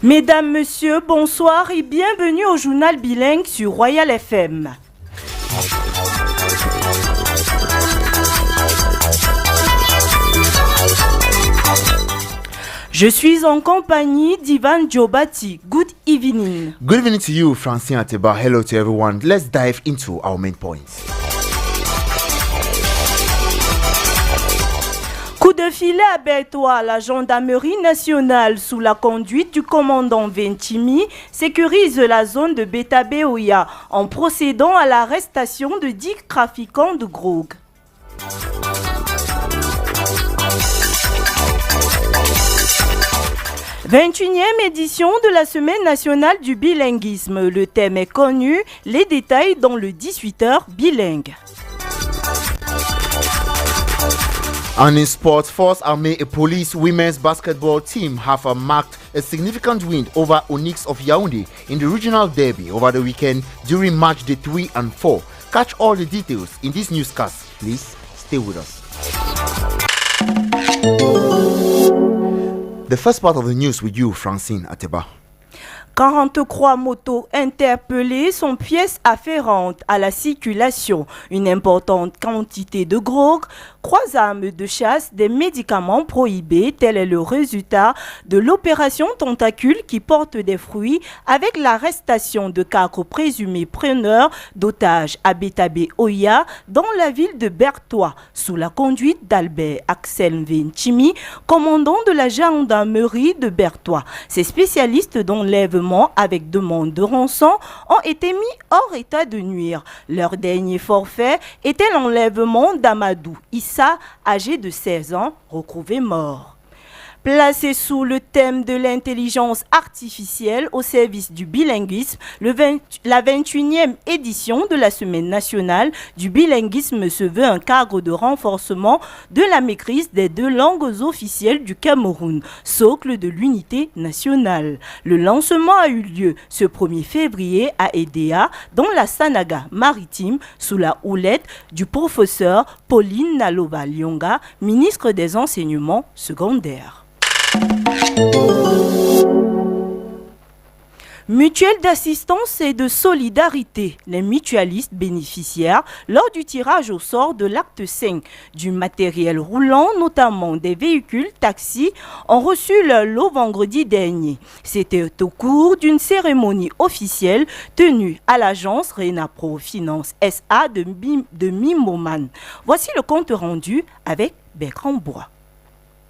Mesdames, Messieurs, bonsoir et bienvenue au Journal Bilingue sur Royal FM. Je suis en compagnie d'Ivan Jobati. Good evening. Good evening to you, Francine Ateba. Hello to everyone. Let's dive into our main points. Coup de filet à Bertois, la gendarmerie nationale sous la conduite du commandant Ventimi sécurise la zone de Beta-Beoya en procédant à l'arrestation de 10 trafiquants de drogue. « 21e édition de la Semaine nationale du bilinguisme. Le thème est connu, les détails dans le 18h bilingue. And in sports, Force Army, a police women's basketball team have marked a significant win over Onyx of Yaoundé in the regional derby over the weekend during match day 3 and 4. Catch all the details in this newscast. Please stay with us. The first part of the news with you, Francine Ateba. 43 motos interpellées sont pièces afférentes à la circulation. Une importante quantité de drogue, 3 armes de chasse, des médicaments prohibés. Tel est le résultat de l'opération Tentacule qui porte des fruits avec l'arrestation de 4 présumés preneurs d'otages à Beta-Beoya dans la ville de Bertois sous la conduite d'Albert Axel Ventimi, commandant de la gendarmerie de Bertois. Ces spécialistes d'enlèvement avec demande de rançon ont été mis hors état de nuire. Leur dernier forfait était l'enlèvement d'Amadou Issa, âgé de 16 ans, retrouvé mort. Placé sous le thème de l'intelligence artificielle au service du bilinguisme, la 21e édition de la Semaine nationale du bilinguisme se veut un cadre de renforcement de la maîtrise des 2 langues officielles du Cameroun, socle de l'unité nationale. Le lancement a eu lieu ce 1er février à Edea, dans la Sanaga maritime, sous la houlette du professeur Pauline Nalova-Lyonga, ministre des Enseignements secondaires. Mutuelle d'assistance et de solidarité. Les mutualistes bénéficiaires, lors du tirage au sort de l'acte 5 du matériel roulant, notamment des véhicules taxis, ont reçu leur lot vendredi dernier. C'était au cours d'une cérémonie officielle tenue à l'agence Renapro Finance SA de Mimoman. Voici le compte rendu avec Bertrand Bois.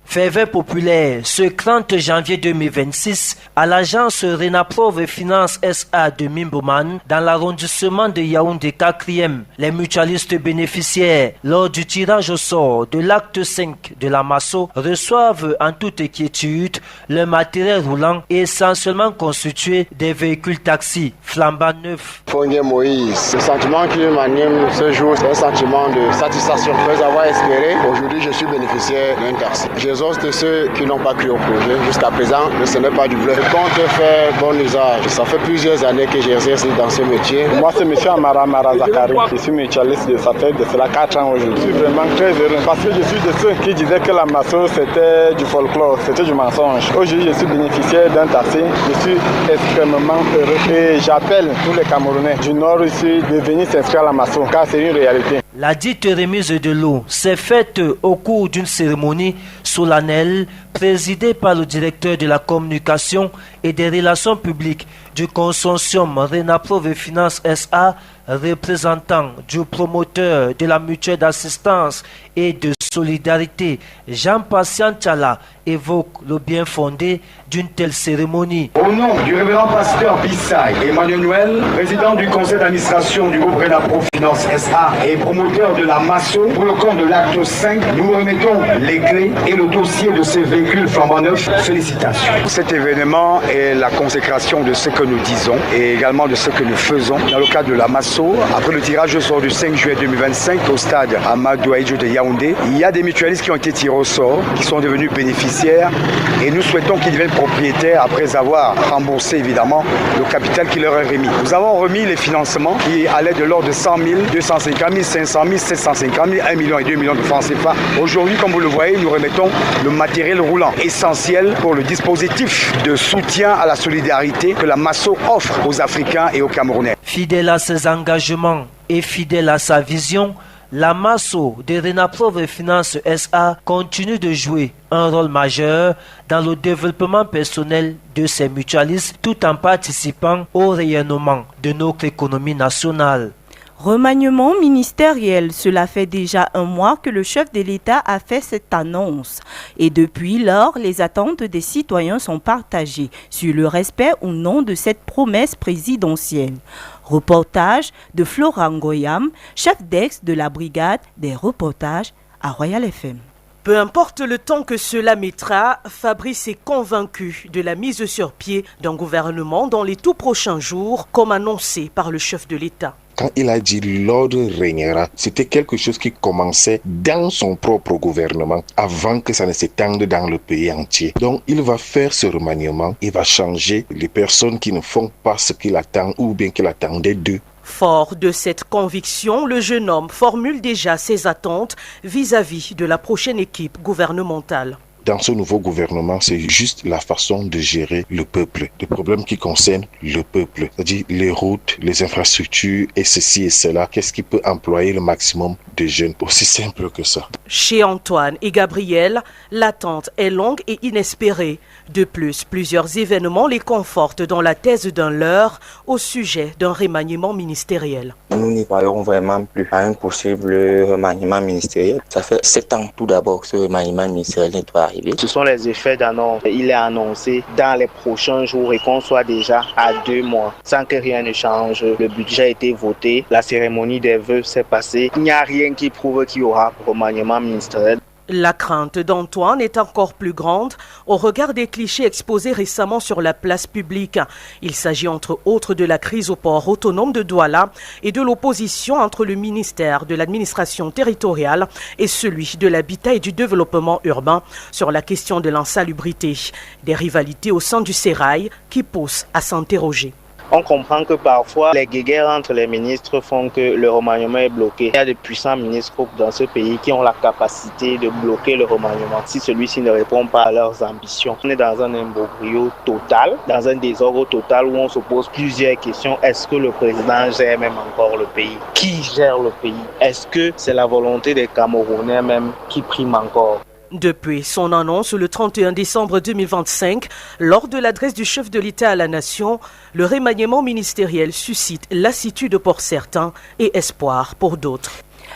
Ferveur populaire, ce 30 janvier 2026, à l'agence Renaprove Finance SA de Mimboman, dans l'arrondissement de Yaoundé 4e, les mutualistes bénéficiaires, lors du tirage au sort de l'acte 5 de la Masso, reçoivent en toute quiétude le matériel roulant essentiellement constitué des véhicules taxis flambant neufs. Fongue Moïse, le sentiment qui m'anime ce jour, c'est un sentiment de satisfaction. Après avoir espéré, aujourd'hui je suis bénéficiaire d'un taxi. De ceux qui n'ont pas cru au projet. Jusqu'à présent, ce n'est pas du bluff. Je compte faire bon usage. Ça fait plusieurs années que j'exerce dans ce métier. Moi, c'est M. Amara Zakari. Je suis mutualiste de ça fait de cela 4 ans aujourd'hui. Je suis vraiment très heureux parce que je suis de ceux qui disaient que la masso c'était du folklore, c'était du mensonge. Aujourd'hui, je suis bénéficiaire d'un taxi. Je suis extrêmement heureux et j'appelle tous les Camerounais du Nord ici de venir s'inscrire à la masso car c'est une réalité. La dite remise de l'eau s'est faite au cours d'une cérémonie solennelle présidée par le directeur de la communication et des relations publiques du consortium Renaprove Finance SA, représentant du promoteur de la mutuelle d'assistance et de solidarité, Jean-Patient Tchala, évoque le bien fondé d'une telle cérémonie. Au nom du révérend pasteur Bissay Emmanuel Noël, président du conseil d'administration du groupe Renaprove Finance SA et promoteur de la Masso, pour le compte de l'acte 5, nous remettons les clés et le dossier de ces véhicules flambant neufs. Félicitations. Cet événement est la consécration de ce que nous disons et également de ce que nous faisons dans le cadre de la Masso. Après le tirage au sort du 5 juillet 2025 au stade Amadou Ahidjo de Yaoundé, il y a des mutualistes qui ont été tirés au sort, qui sont devenus bénéficiaires bénéficiaires et nous souhaitons qu'ils deviennent propriétaires après avoir remboursé évidemment le capital qui leur est remis. Nous avons remis les financements qui allaient de l'ordre de 100 000, 250 000, 500 000, 750 000, 1 million et 2 millions de francs CFA. Aujourd'hui, comme vous le voyez, nous remettons le matériel roulant essentiel pour le dispositif de soutien à la solidarité que la MASO offre aux Africains et aux Camerounais. Fidèle à ses engagements et fidèle à sa vision, la MASO de Renaprove Finance SA continue de jouer un rôle majeur dans le développement personnel de ses mutualistes tout en participant au rayonnement de notre économie nationale. Remaniement ministériel, cela fait déjà un mois que le chef de l'État a fait cette annonce. Et depuis lors, les attentes des citoyens sont partagées sur le respect ou non de cette promesse présidentielle. Reportage de Florent Goyam, chef d'ex de la brigade des reportages à Royal FM. Peu importe le temps que cela mettra, Fabrice est convaincu de la mise sur pied d'un gouvernement dans les tout prochains jours, comme annoncé par le chef de l'État. Quand il a dit l'ordre régnera, c'était quelque chose qui commençait dans son propre gouvernement avant que ça ne s'étende dans le pays entier. Donc il va faire ce remaniement, il va changer les personnes qui ne font pas ce qu'il attend ou bien qu'il attendait d'eux. Fort de cette conviction, le jeune homme formule déjà ses attentes vis-à-vis de la prochaine équipe gouvernementale. Dans ce nouveau gouvernement, c'est juste la façon de gérer le peuple. Des problèmes qui concernent le peuple, c'est-à-dire les routes, les infrastructures et ceci et cela. Qu'est-ce qui peut employer le maximum de jeunes? Aussi simple que ça. Chez Antoine et Gabriel, l'attente est longue et inespérée. De plus, plusieurs événements les confortent dans la thèse d'un leurre au sujet d'un remaniement ministériel. Nous n'y croyons vraiment plus à un possible remaniement ministériel. Ça fait 7 ans tout d'abord que ce remaniement ministériel doit arriver. Ce sont les effets d'annonce. Il est annoncé dans les prochains jours et qu'on soit déjà à 2 mois sans que rien ne change. Le budget a été voté, la cérémonie des vœux s'est passée. Il n'y a rien qui prouve qu'il y aura remaniement ministériel. La crainte d'Antoine est encore plus grande au regard des clichés exposés récemment sur la place publique. Il s'agit entre autres de la crise au port autonome de Douala et de l'opposition entre le ministère de l'administration territoriale et celui de l'habitat et du développement urbain sur la question de l'insalubrité. Des rivalités au sein du sérail qui poussent à s'interroger. On comprend que parfois, les guéguerres entre les ministres font que le remaniement est bloqué. Il y a de puissants ministres dans ce pays qui ont la capacité de bloquer le remaniement si celui-ci ne répond pas à leurs ambitions. On est dans un imbroglio total, dans un désordre total où on se pose plusieurs questions. Est-ce que le président gère même encore le pays? Qui gère le pays? Est-ce que c'est la volonté des Camerounais même qui prime encore? Depuis son annonce le 31 décembre 2025, lors de l'adresse du chef de l'État à la nation, le remaniement ministériel suscite lassitude pour certains et espoir pour d'autres.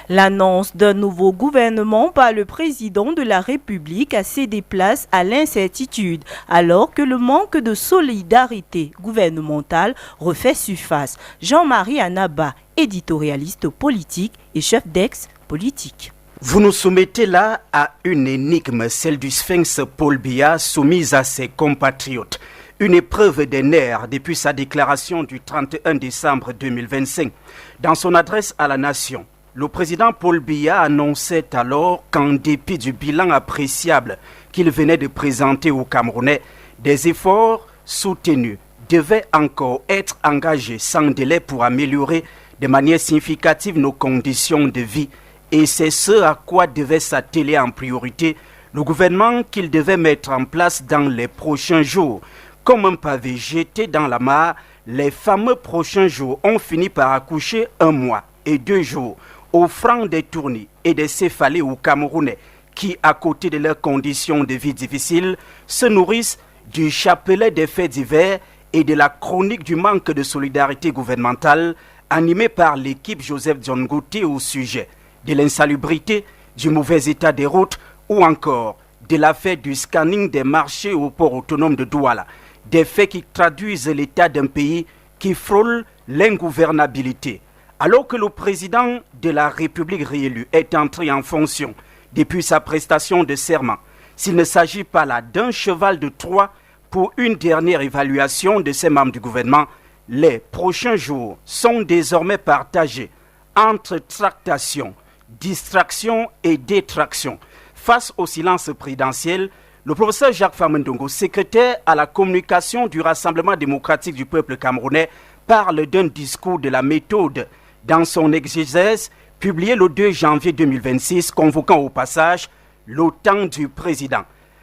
L'annonce d'un nouveau gouvernement par le président de la République a cédé place à l'incertitude, alors que le manque de solidarité gouvernementale refait surface. Jean-Marie Anaba, éditorialiste politique et chef d'ex-politique. Vous nous soumettez là à une énigme, celle du sphinx Paul Biya soumise à ses compatriotes. Une épreuve des nerfs depuis sa déclaration du 31 décembre 2025. Dans son adresse à la nation, le président Paul Biya annonçait alors qu'en dépit du bilan appréciable qu'il venait de présenter aux Camerounais, des efforts soutenus devaient encore être engagés sans délai pour améliorer de manière significative nos conditions de vie. Et c'est ce à quoi devait s'atteler en priorité le gouvernement qu'il devait mettre en place dans les prochains jours. Comme un pavé jeté dans la mare, les fameux prochains jours ont fini par accoucher 1 mois et 2 jours, offrant des tournées et des céphalées aux Camerounais qui, à côté de leurs conditions de vie difficiles, se nourrissent du chapelet des faits divers et de la chronique du manque de solidarité gouvernementale animée par l'équipe Joseph Diongouté au sujet de l'insalubrité, du mauvais état des routes ou encore de l'affaire du scanning des marchés au port autonome de Douala. Des faits qui traduisent l'état d'un pays qui frôle l'ingouvernabilité. Alors que le président de la République réélu est entré en fonction depuis sa prestation de serment, s'il ne s'agit pas là d'un cheval de Troie pour une dernière évaluation de ses membres du gouvernement, les prochains jours sont désormais partagés entre tractation, distraction et détraction. Face au silence présidentiel, Le professeur Jacques Famendongo, secrétaire à la communication du Rassemblement démocratique du peuple camerounais, parle d'un discours de la méthode dans son exégèse publié le 2 janvier 2026, convoquant au passage l'OTAN du président.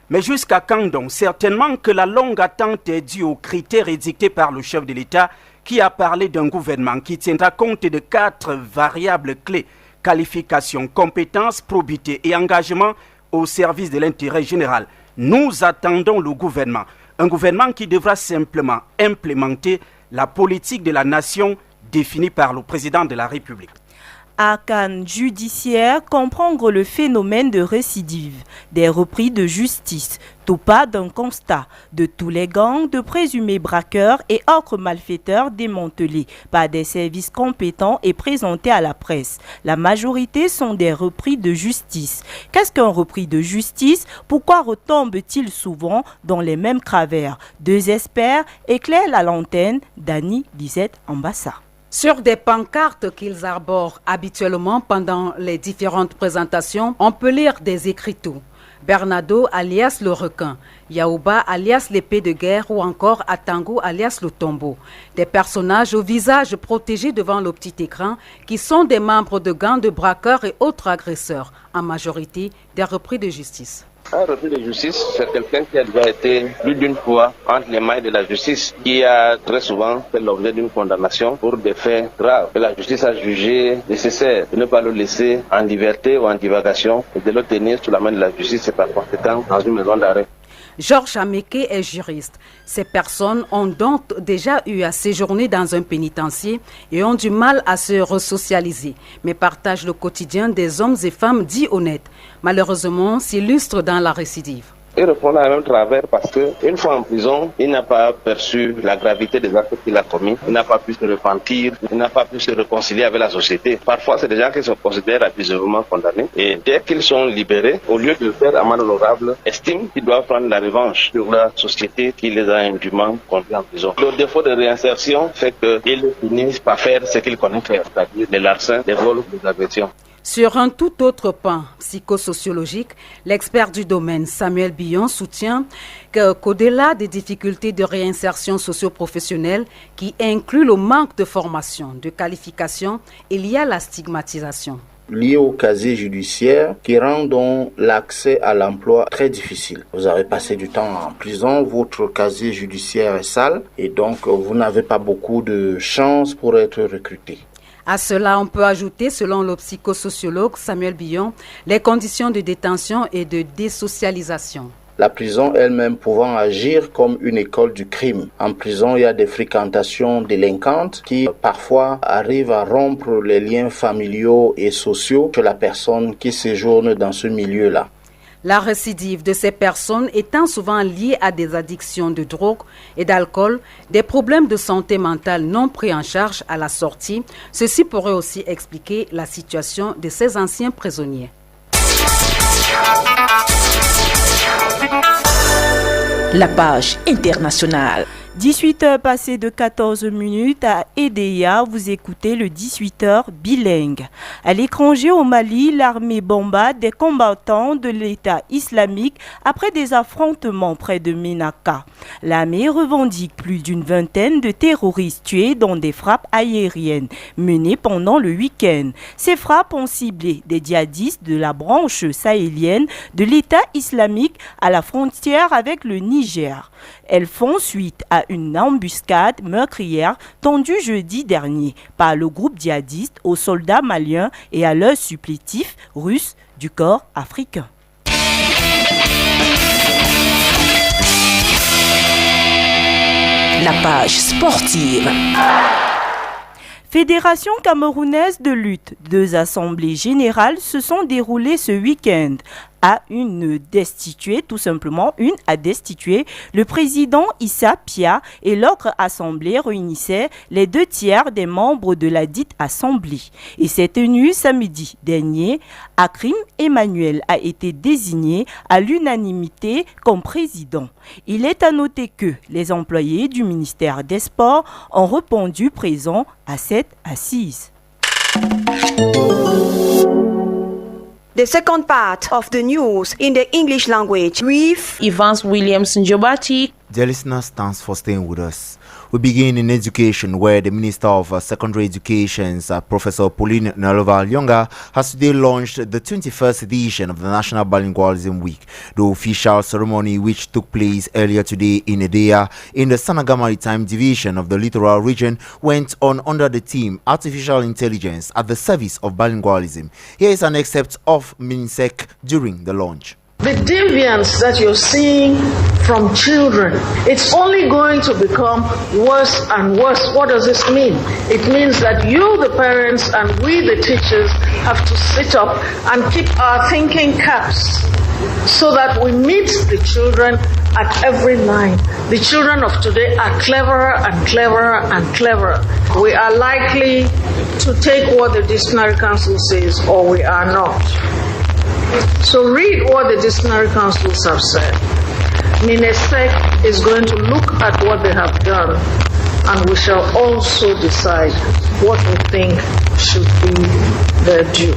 Mais jusqu'à quand donc? Certainement que la longue attente est due aux critères édictés par le chef de l'État qui a parlé d'un gouvernement qui tiendra compte de 4 variables clés: qualification, compétence, probité et engagement au service de l'intérêt général. Nous attendons le gouvernement, un gouvernement qui devra simplement implémenter la politique de la nation définie par le président de la République. Arcane judiciaire, comprendre le phénomène de récidive, des repris de justice, tout pas d'un constat de tous les gangs de présumés braqueurs et autres malfaiteurs démantelés par des services compétents et présentés à la presse. La majorité sont des repris de justice. Qu'est-ce qu'un repris de justice? Pourquoi retombe-t-il souvent dans les mêmes travers? 2 experts éclairent la lanterne. Dani Lisette Ambassa. Sur des pancartes qu'ils arborent habituellement pendant les différentes présentations, on peut lire des écriteaux. Bernardo alias le requin, Yaouba alias l'épée de guerre ou encore Atango alias le tombeau. Des personnages au visage protégé devant le petit écran qui sont des membres de gangs de braqueurs et autres agresseurs, en majorité des repris de justice. Un repris de justice, c'est quelqu'un qui a déjà été plus d'une fois entre les mailles de la justice, qui a très souvent fait l'objet d'une condamnation pour des faits graves. Et la justice a jugé nécessaire de ne pas le laisser en liberté ou en divagation et de le tenir sous la main de la justice et par conséquent dans une maison d'arrêt. Georges Ameke est juriste. Ces personnes ont donc déjà eu à séjourner dans un pénitencier et ont du mal à se resocialiser, mais partagent le quotidien des hommes et femmes dits honnêtes. Malheureusement, s'illustrent dans la récidive. Il répond à un même travers parce qu'une fois en prison, il n'a pas perçu la gravité des actes qu'il a commis, il n'a pas pu se repentir, il n'a pas pu se réconcilier avec la société. Parfois, c'est des gens qui se considèrent abusivement condamnés et dès qu'ils sont libérés, au lieu de le faire à main honorable, estiment qu'ils doivent prendre la revanche sur la société qui les a indûment conduits en prison. Le défaut de réinsertion fait qu'ils finissent par faire ce qu'ils connaissent faire, c'est-à-dire les larcins, les vols, les agressions. Sur un tout autre pan psychosociologique, l'expert du domaine Samuel Billon soutient qu'au-delà des difficultés de réinsertion socio-professionnelle qui incluent le manque de formation, de qualification, il y a la stigmatisation. Lié au casier judiciaire qui rend donc l'accès à l'emploi très difficile. Vous avez passé du temps en prison, votre casier judiciaire est sale et donc vous n'avez pas beaucoup de chances pour être recruté. À cela, on peut ajouter, selon le psychosociologue Samuel Billon, les conditions de détention et de désocialisation. La prison elle-même pouvant agir comme une école du crime. En prison, il y a des fréquentations délinquantes qui parfois arrivent à rompre les liens familiaux et sociaux de la personne qui séjourne dans ce milieu-là. La récidive de ces personnes étant souvent liée à des addictions de drogue et d'alcool, des problèmes de santé mentale non pris en charge à la sortie, ceci pourrait aussi expliquer la situation de ces anciens prisonniers. La page internationale. 18h passées de 14 minutes à Edea, vous écoutez le 18h bilingue. À l'étranger au Mali, l'armée bombarde des combattants de l'État islamique après des affrontements près de Ménaka. L'armée revendique plus d'une vingtaine de terroristes tués dans des frappes aériennes menées pendant le week-end. Ces frappes ont ciblé des djihadistes de la branche sahélienne de l'État islamique à la frontière avec le Niger. Elles font suite à une embuscade meurtrière tendue jeudi dernier par le groupe djihadiste aux soldats maliens et à leurs supplétifs russes du corps africain. La page sportive. Fédération camerounaise de lutte, 2 assemblées générales se sont déroulées ce week-end. Une à destituer le président Issa Pia et l'autre assemblée réunissait les 2 tiers des membres de la dite assemblée. Et s'est tenue samedi dernier. Akrim Emmanuel a été désigné à l'unanimité comme président. Il est à noter que les employés du ministère des Sports ont répondu présents à cette assise. the second part of the news in the English language with Evans Williams Njobati. Dear listeners, thanks for staying with us. We begin in education, where the Minister of Secondary Education, Professor Pauline Naloval-Lyonga, has today launched the 21st edition of the National Bilingualism Week. The official ceremony, which took place earlier today in Edea in the Sanaga Maritime Division of the Littoral Region, went on under the theme Artificial Intelligence at the Service of Bilingualism. Here is an excerpt of MINSEC during the launch. The deviance that you're seeing from children, it's only going to become worse and worse. What does this mean? It means that you, the parents, and we, the teachers, have to sit up and keep our thinking caps so that we meet the children at every line. The children of today are cleverer and cleverer and cleverer. We are likely to take what the Dictionary Council says, or we are not. So read what the Dictionary Councils have said. MINESEC is going to look at what they have done, and we shall also decide what we think should be their due.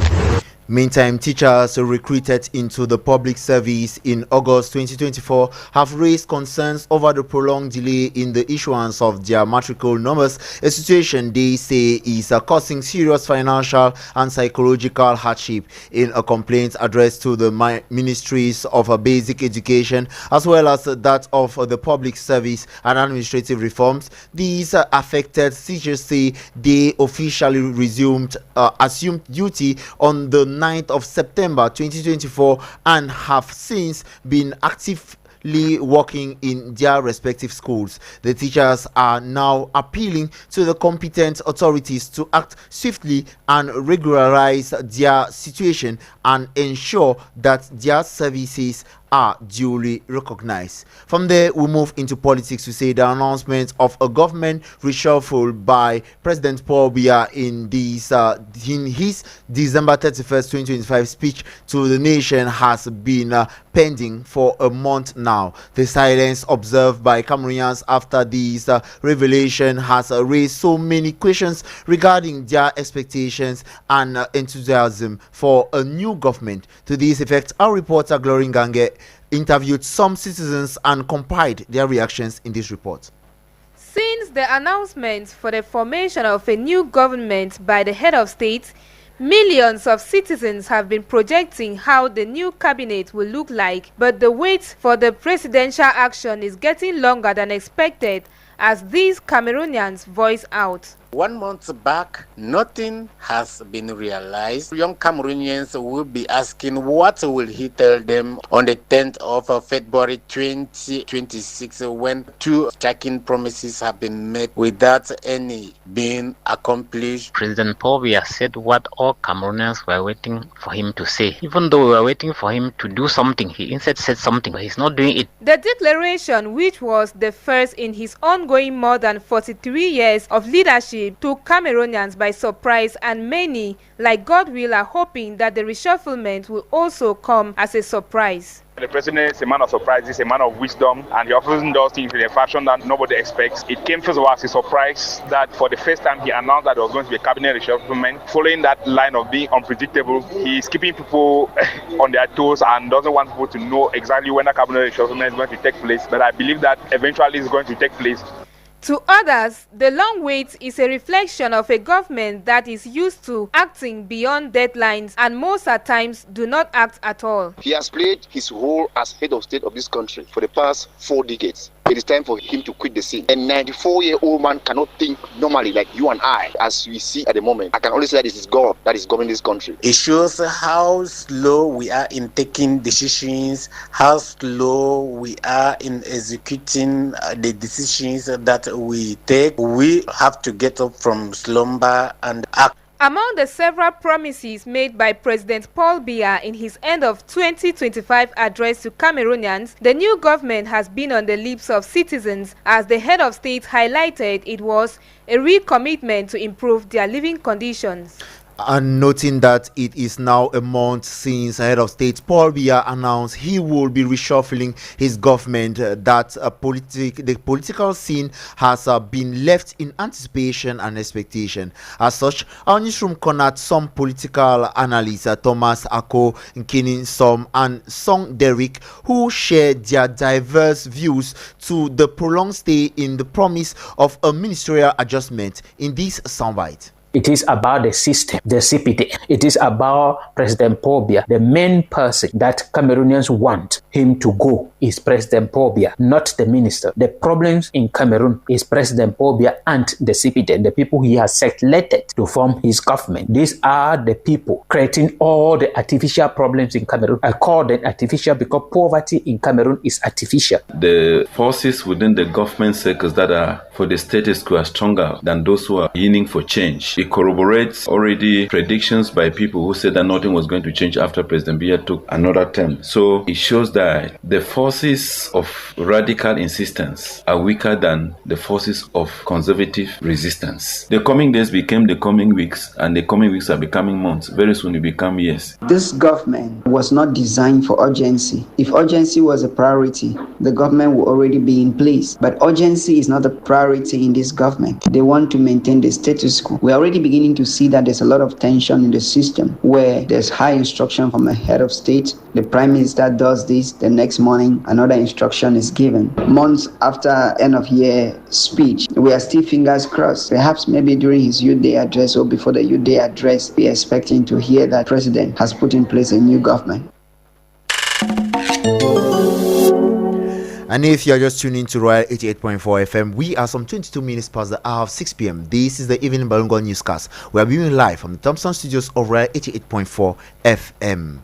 Meantime, teachers recruited into the public service in August 2024 have raised concerns over the prolonged delay in the issuance of their matricle numbers, a situation they say is causing serious financial and psychological hardship. In a complaint addressed to the Ministries of Basic Education as well as that of the Public Service and Administrative Reforms, these affected teachers say they officially assumed duty on the 9th of September 2024 and have since been actively working in their respective schools. The teachers are now appealing to the competent authorities to act swiftly and regularize their situation and ensure that their services are duly recognized. From there, we move into politics to say the announcement of a government reshuffle by President Paul Biya in his December 31st, 2025 speech to the nation has been pending for a month now. The silence observed by Cameroonians after this revelation has raised so many questions regarding their expectations and enthusiasm for a new government. To this effect, our reporter Glory Ngange interviewed some citizens and compiled their reactions in this report. Since the announcement for the formation of a new government by the head of state, millions of citizens have been projecting how the new cabinet will look like, but the wait for the presidential action is getting longer than expected, as these Cameroonians voice out. 1 month back, nothing has been realized. Young Cameroonians will be asking what will he tell them on the 10th of February 2026 when 2 striking promises have been made without any being accomplished. President Paul Biya said what all Cameroonians were waiting for him to say. Even though we were waiting for him to do something, he instead said something, but he's not doing it. The declaration, which was the first in his ongoing more than 43 years of leadership, took Cameroonians by surprise, and many, like Godwill, are hoping that the reshufflement will also come as a surprise. The president is a man of surprises, a man of wisdom, and he often does things in a fashion that nobody expects. It came first of all as a surprise that for the first time he announced that there was going to be a cabinet reshufflement. Following that line of being unpredictable, he is keeping people on their toes and doesn't want people to know exactly when the cabinet reshufflement is going to take place. But I believe that eventually it's going to take place. To others, the long wait is a reflection of a government that is used to acting beyond deadlines and most at times do not act at all. He has played his role as head of state of this country for the past 4 decades. It is time for him to quit the scene. A 94-year-old man cannot think normally like you and I, as we see at the moment. I can only say that it is God that is governing this country. It shows how slow we are in taking decisions, how slow we are in executing the decisions that we take. We have to get up from slumber and act. Among the several promises made by President Paul Biya in his end of 2025 address to Cameroonians, the new government has been on the lips of citizens, as the head of state highlighted it was a real commitment to improve their living conditions. And noting that it is now a month since head of state Paul Biya announced he will be reshuffling his government, the political scene has been left in anticipation and expectation. As such, our newsroom cornered some political analysts, Thomas Ako, Nkini Som, and Song Derrick, who shared their diverse views to the prolonged stay in the promise of a ministerial adjustment in this soundbite. It is about the system, the CPT. It is about President Paul Biya. The main person that Cameroonians want him to go is President Paul Biya, not the minister. The problems in Cameroon is President Paul Biya and the CPT, the people he has selected to form his government. These are the people creating all the artificial problems in Cameroon. I call them artificial because poverty in Cameroon is artificial. The forces within the government circles that are for the status quo are stronger than those who are yearning for change. It corroborates already predictions by people who said that nothing was going to change after President Biya took another term. So it shows that the forces of radical insistence are weaker than the forces of conservative resistance. The coming days became the coming weeks, and the coming weeks are becoming months. Very soon it will become years. This government was not designed for urgency. If urgency was a priority, the government would already be in place. But urgency is not a priority in this government. They want to maintain the status quo. We are already beginning to see that there's a lot of tension in the system where there's high instruction from a head of state. The prime minister does this, the next morning another instruction is given. Months after end of year speech, we are still fingers crossed. Perhaps maybe during his youth day address or before the youth day address, we are expecting to hear that president has put in place a new government. And if you're just tuning to Royal 88.4 FM, we are some 22 minutes past the hour of 6 p.m. This is the Evening Bilingue Newscast. We are viewing live from the Thompson Studios of Royal 88.4 FM.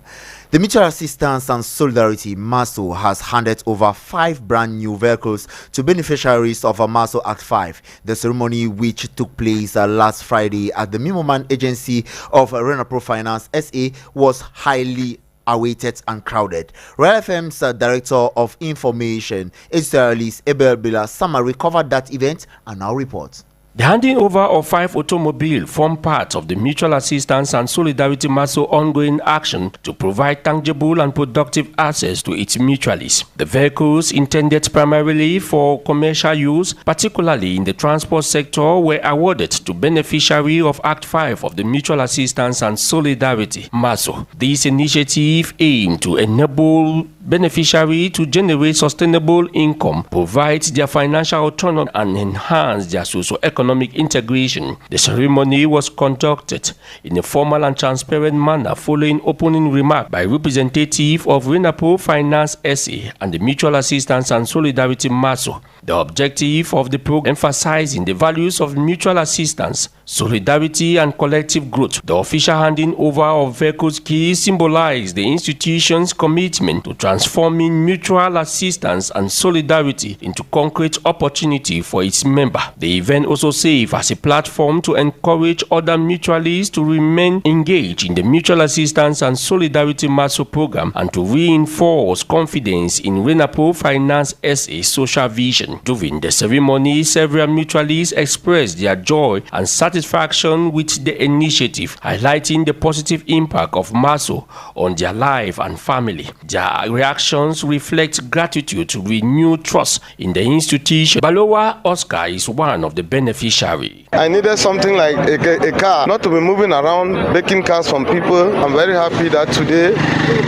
The Mutual Assistance and Solidarity MASO has handed over 5 brand new vehicles to beneficiaries of a MASO Act 5. The ceremony, which took place last Friday at the Mimoman Agency of Renapro Finance SA, was highly awaited and crowded. Royal FM's Director of Information, editorialist Abel Bila Samari, covered that event and now reports. The handing over of 5 automobiles form part of the Mutual Assistance and Solidarity MASO ongoing action to provide tangible and productive access to its mutualists. The vehicles, intended primarily for commercial use, particularly in the transport sector, were awarded to beneficiaries of Act 5 of the Mutual Assistance and Solidarity MASO. This initiative aimed to enable beneficiaries to generate sustainable income, provide their financial autonomy, and enhance their socio-economic integration. The ceremony was conducted in a formal and transparent manner following opening remarks by representatives of Renapro Finance SA and the Mutual Assistance and Solidarity MASO. The objective of the program emphasizing the values of mutual assistance, solidarity, and collective growth. The official handing over of vehicles keys symbolized the institution's commitment to transforming mutual assistance and solidarity into concrete opportunity for its members. The event also serves as a platform to encourage other mutualists to remain engaged in the Mutual Assistance and Solidarity MASO program and to reinforce confidence in Renapro Finance SA social vision. During the ceremony, several mutualists expressed their joy and satisfaction with the initiative, highlighting the positive impact of MASO on their life and family. Their reactions reflect gratitude to renewed trust in the institution. Balowa Oscar is one of the beneficiaries. I needed something like a car, not to be moving around, making cars from people. I'm very happy that today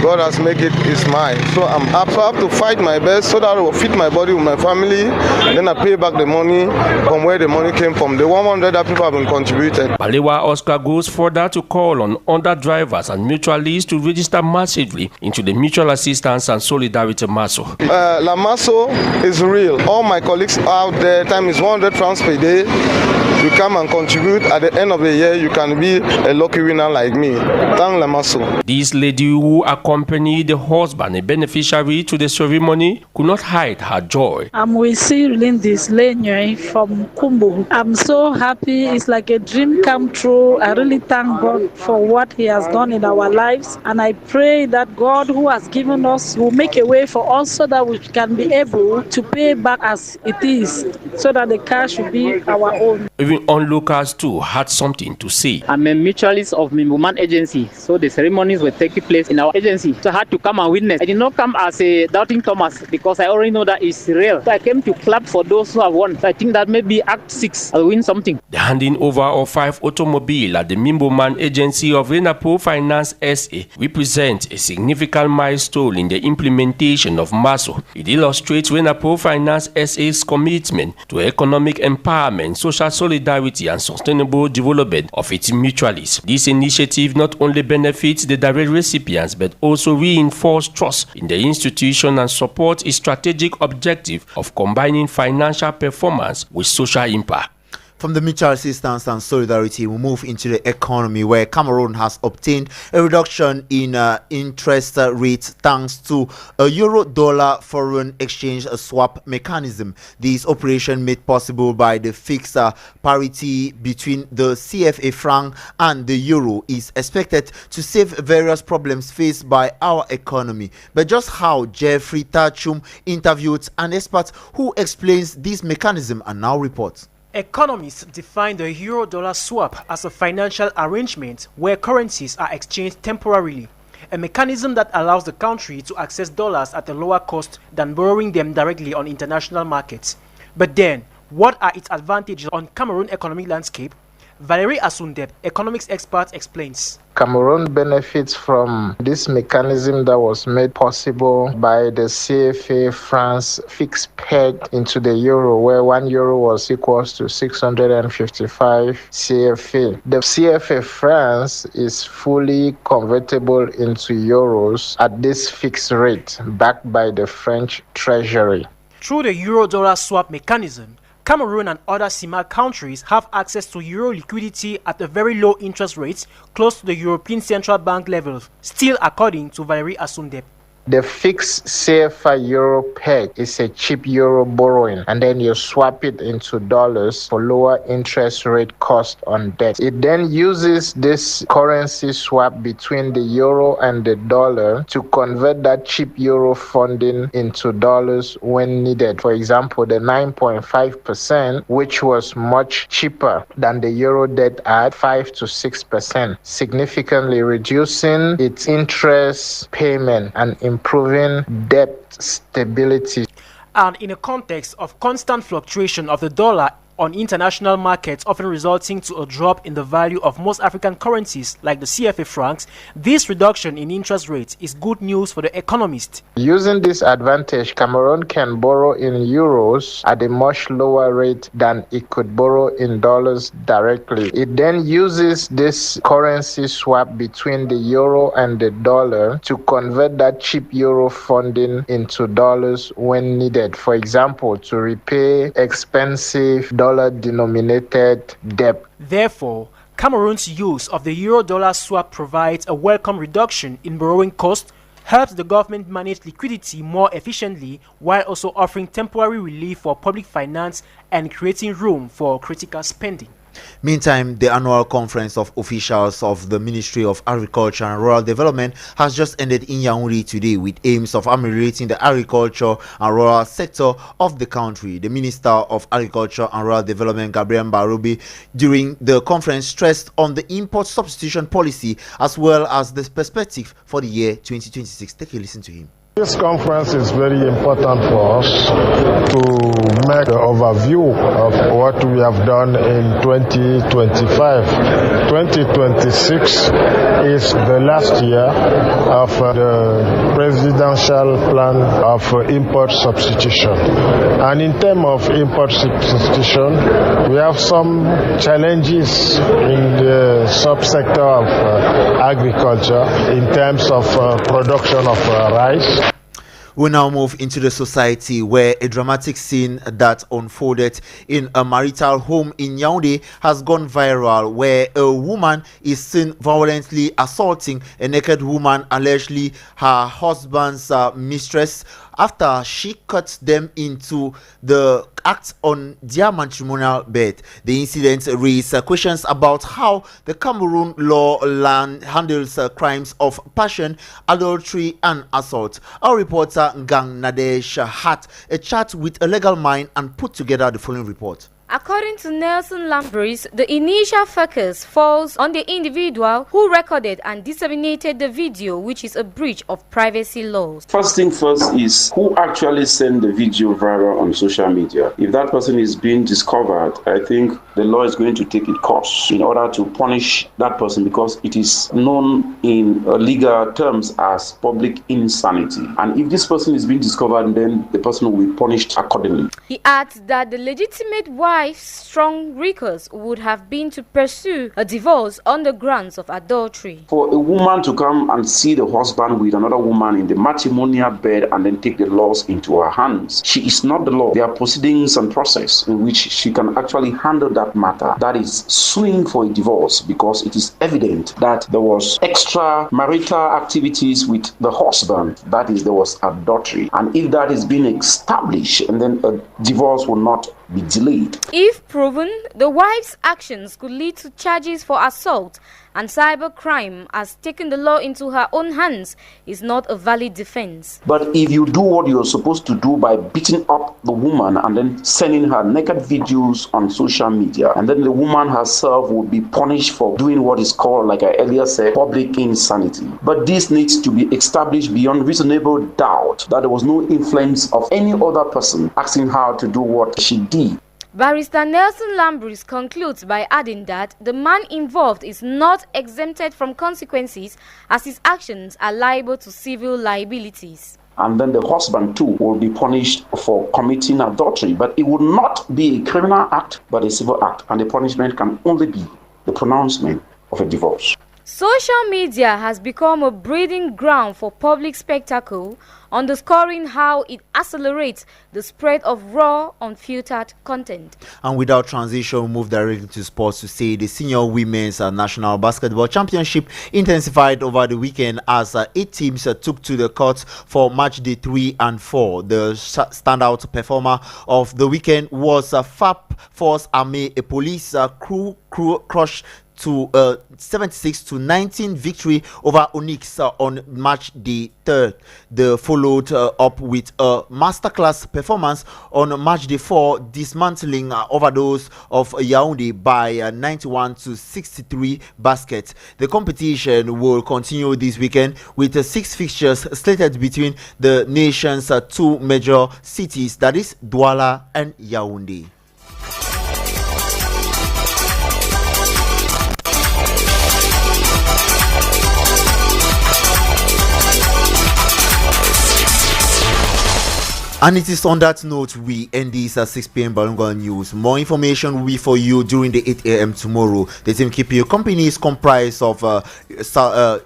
God has made it's mine. So I'm happy to fight my best so that I will fit my body with my family. Then I pay back the money from where the money came from. The 100 that people have been contributed. Balewa Oscar goes further to call on other drivers and mutualists to register massively into the Mutual Assistance and Solidarity MASO. La MASO is real. All my colleagues out there, time is 100 francs per day. You come and contribute. At the end of the year, you can be a lucky winner like me. Thank La MASO. This lady who accompanied the husband, a beneficiary, to the ceremony, could not hide her joy. I'm with Lindis Lenyoy from Kumbu. I'm so happy. It's like a dream come true. I really thank God for what He has done in our lives. And I pray that God who has given us will make a way for us so that we can be able to pay back as it is, so that the cash will be our own. Even onlookers too had something to say. I'm a mutualist of Mimbuman agency, so the ceremonies were taking place in our agency. So I had to come and witness. I did not come as a doubting Thomas because I already know that it's real. So I came to clap for those who have won. So I think that maybe Act 6 I'll win something. The handing over of 5 automobiles at the Mimbuman agency of Renapo Finance SA represents a significant milestone in the implementation of MASO. It illustrates Renapo Finance SA's commitment to economic empowerment, social solidarity and sustainable development of its mutualists. This initiative not only benefits the direct recipients but also reinforces trust in the institution and supports its strategic objective of combining financial performance with social impact. From the mutual assistance and solidarity, we move into the economy, where Cameroon has obtained a reduction in interest rates thanks to a euro-dollar foreign exchange swap mechanism. This operation made possible by the fixed parity between the CFA franc and the euro is expected to save various problems faced by our economy. But just how Jeffrey Tachum interviewed an expert who explains this mechanism and now reports. Economists define the euro-dollar swap as a financial arrangement where currencies are exchanged temporarily, a mechanism that allows the country to access dollars at a lower cost than borrowing them directly on international markets. But then, what are its advantages on Cameroon economic landscape? Valerie Asundeb, economics expert, explains. Cameroon benefits from this mechanism that was made possible by the CFA France fixed peg into the euro, where 1 euro was equals to 655 CFA. The CFA France is fully convertible into euros at this fixed rate, backed by the French Treasury. Through the euro-dollar swap mechanism, Cameroon and other CIMAC countries have access to euro liquidity at a very low interest rates, close to the European Central Bank level, still according to Valerie Asundeb. The fixed CFA euro peg is a cheap euro borrowing, and then you swap it into dollars for lower interest rate cost on debt. It then uses this currency swap between the euro and the dollar to convert that cheap euro funding into dollars when needed. For example, the 9.5%, which was much cheaper than the euro debt at 5 to 6%, significantly reducing its interest payment and improving debt stability. And in a context of constant fluctuation of the dollar on international markets, often resulting to a drop in the value of most African currencies like the CFA francs, this reduction in interest rates is good news for the economist. Using this advantage, Cameroon can borrow in euros at a much lower rate than it could borrow in dollars directly. It then uses this currency swap between the euro and the dollar to convert that cheap euro funding into dollars when needed. For example, to repay expensive dollar-denominated debt. Therefore, Cameroon's use of the euro-dollar swap provides a welcome reduction in borrowing costs, helps the government manage liquidity more efficiently, while also offering temporary relief for public finance and creating room for critical spending. Meantime, the annual conference of officials of the Ministry of Agriculture and Rural Development has just ended in Yaoundé today with aims of ameliorating the agriculture and rural sector of the country. The Minister of Agriculture and Rural Development, Gabriel Barobi, during the conference stressed on the import substitution policy as well as the perspective for the year 2026. Take a listen to him. This conference is very important for us to make an overview of what we have done in 2025. 2026 is the last year of the presidential plan of import substitution. And in terms of import substitution, we have some challenges in the subsector of agriculture in terms of production of rice. We now move into the society, where a dramatic scene that unfolded in a marital home in Yaoundé has gone viral, where a woman is seen violently assaulting a naked woman, allegedly her husband's mistress, after she cut them into the act on their matrimonial bed. The incident raised questions about how the Cameroon law handles crimes of passion, adultery, and assault. Our reporter Ngang Nadesh had a chat with a legal mind and put together the following report. According to Nelson Lambris, the initial focus falls on the individual who recorded and disseminated the video, which is a breach of privacy laws. First thing first is who actually sent the video viral on social media. If that person is being discovered, I think the law is going to take its course in order to punish that person, because it is known in legal terms as public insanity. And if this person is being discovered, then the person will be punished accordingly. He adds that the legitimate wife's strong recourse would have been to pursue a divorce on the grounds of adultery. For a woman to come and see the husband with another woman in the matrimonial bed and then take the laws into her hands, she is not the law. There are proceedings and process in which she can actually handle that matter. That is suing for a divorce, because it is evident that there was extramarital activities with the husband. That is, there was adultery. And if that is being established, and then a divorce will not be delayed. If proven, the wife's actions could lead to charges for assault, and cybercrime, as taking the law into her own hands, is not a valid defense. But if you do what you're supposed to do by beating up the woman and then sending her naked videos on social media, and then the woman herself will be punished for doing what is called, like I earlier said, public insanity. But this needs to be established beyond reasonable doubt that there was no influence of any other person asking her to do what she did. Barrister Nelson Lambris concludes by adding that the man involved is not exempted from consequences, as his actions are liable to civil liabilities. And then the husband too will be punished for committing adultery, but it will not be a criminal act but a civil act, and the punishment can only be the pronouncement of a divorce. Social media has become a breeding ground for public spectacle, underscoring how it accelerates the spread of raw, unfiltered content. And without transition, we move directly to sports to say the Senior Women's National Basketball Championship intensified over the weekend as 8 teams took to the court for match day 3 and 4. The standout performer of the weekend was FAP Force Army, a police crew crush to 76-19 victory over Onyx on match day 3rd. They followed up with a masterclass performance on match day 4, dismantling Overdose of Yaoundé by 91-63 baskets. The competition will continue this weekend with 6 fixtures slated between the nation's 2 major cities, that is Douala and Yaoundé. And it is on that note we end this 6 p.m. Bilingue News. More information will be for you during the 8 a.m. tomorrow. The team keeping you company is comprised of Ulrich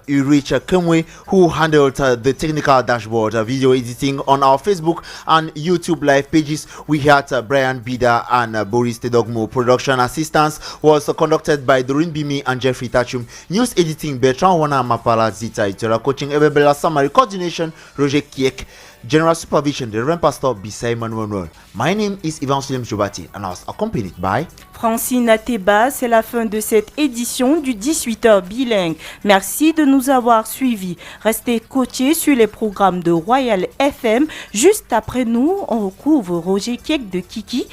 Kemwe, who handled the technical dashboard, video editing on our Facebook and YouTube live pages. We had Brian Bida and Boris Tedogmo. Production assistance was conducted by Doreen Bimi and Jeffrey Tachum. News editing Bertrand Wana Mapala Zita Itera. Coaching Ebebela Samari. Coordination Roger Kiek. General supervision, the Reverend Pastor Bisay Manuel. My name is Ivan Sulem Jobati and I was accompanied by Francine Ateba. C'est la fin de cette édition du 18h bilingue. Merci de nous avoir suivis. Restez coachés sur les programmes de Royal FM. Juste après nous, on recouvre Roger Kiek de Kiki.